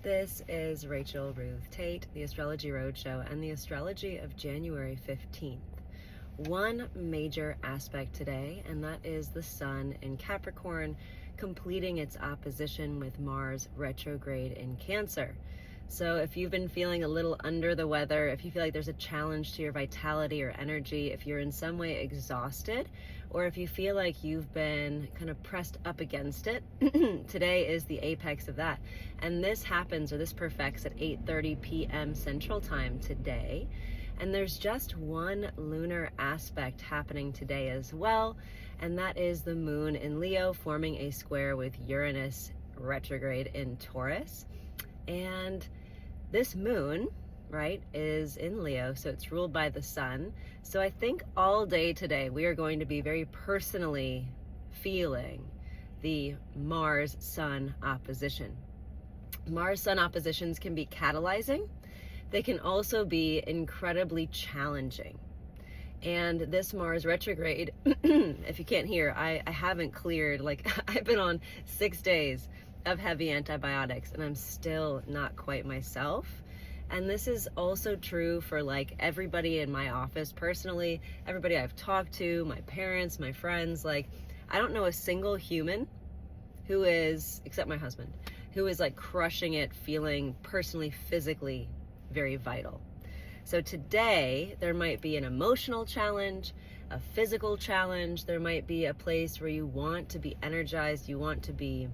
This is Rachel Ruth Tate, the Astrology Roadshow, and the astrology of January 15th. One major aspect today, and that is the Sun in Capricorn completing its opposition with Mars retrograde in Cancer. So if you've been feeling a little under the weather, if you feel like there's a challenge to your vitality or energy, if you're in some way exhausted, or if you feel like you've been kind of pressed up against it, today is the apex of that. And this happens, or this perfects, at 8:30 p.m. Central Time today. And there's just one lunar aspect happening today as well, and that is the moon in Leo forming a square with Uranus retrograde in Taurus. And this moon, right, is in Leo, so it's ruled by the sun. So I think all day today we are going to be very personally feeling the Mars-Sun opposition. Mars-Sun oppositions can be catalyzing. They can also be incredibly challenging. And this Mars retrograde, if you can't hear, I haven't cleared, like I've been on 6 days of heavy antibiotics and I'm still not quite myself. And this is also true for like everybody in my office personally, everybody I've talked to, my parents, my friends. Like I don't know a single human who is, except my husband, who is like crushing it, feeling personally, physically very vital. So today there might be an emotional challenge, a physical challenge. There might be a place where you want to be energized, you want to be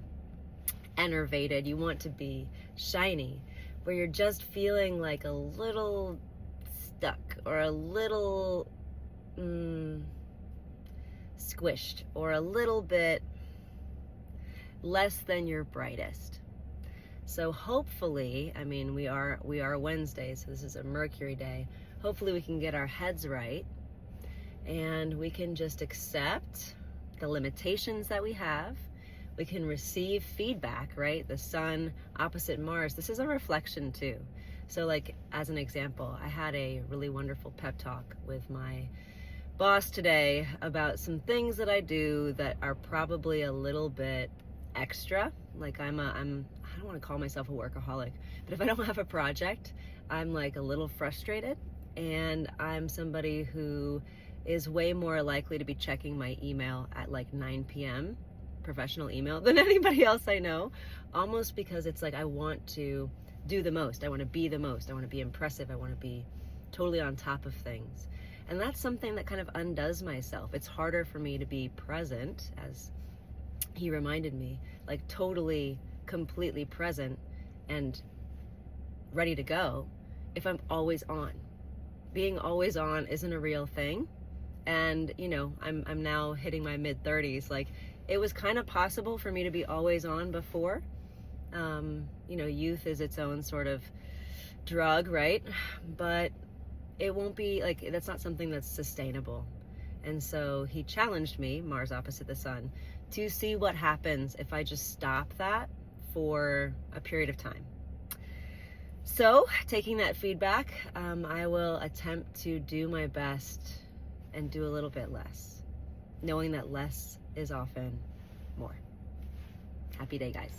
enervated, you want to be shiny, where you're just feeling like a little stuck or a little squished or a little bit less than your brightest. So hopefully, I mean, we are Wednesday, so this is a Mercury day. Hopefully we can get our heads right and we can just accept the limitations that we have. We can receive feedback, right? The sun opposite Mars. This is a reflection too. So like, as an example, I had a really wonderful pep talk with my boss today about some things that I do that are probably a little bit extra. Like I don't want to call myself a workaholic, but if I don't have a project, I'm like a little frustrated, and I'm somebody who is way more likely to be checking my email at like 9 p.m. professional email than anybody else I know, almost because it's like I want to do the most, I want to be the most, I want to be impressive, I want to be totally on top of things. And that's something that kind of undoes myself. It's harder for me to be present, as he reminded me, like totally, completely present and ready to go if I'm always on. Being always on isn't a real thing. And you know, I'm now hitting my mid-30s. Like it was kind of possible for me to be always on before. You know, youth is its own sort of drug, right? But it won't be like, that's not something that's sustainable. And so he challenged me, Mars opposite the sun, to see what happens if I just stop that for a period of time. So taking that feedback, I will attempt to do my best and do a little bit less, knowing that less is often more. Happy day, guys.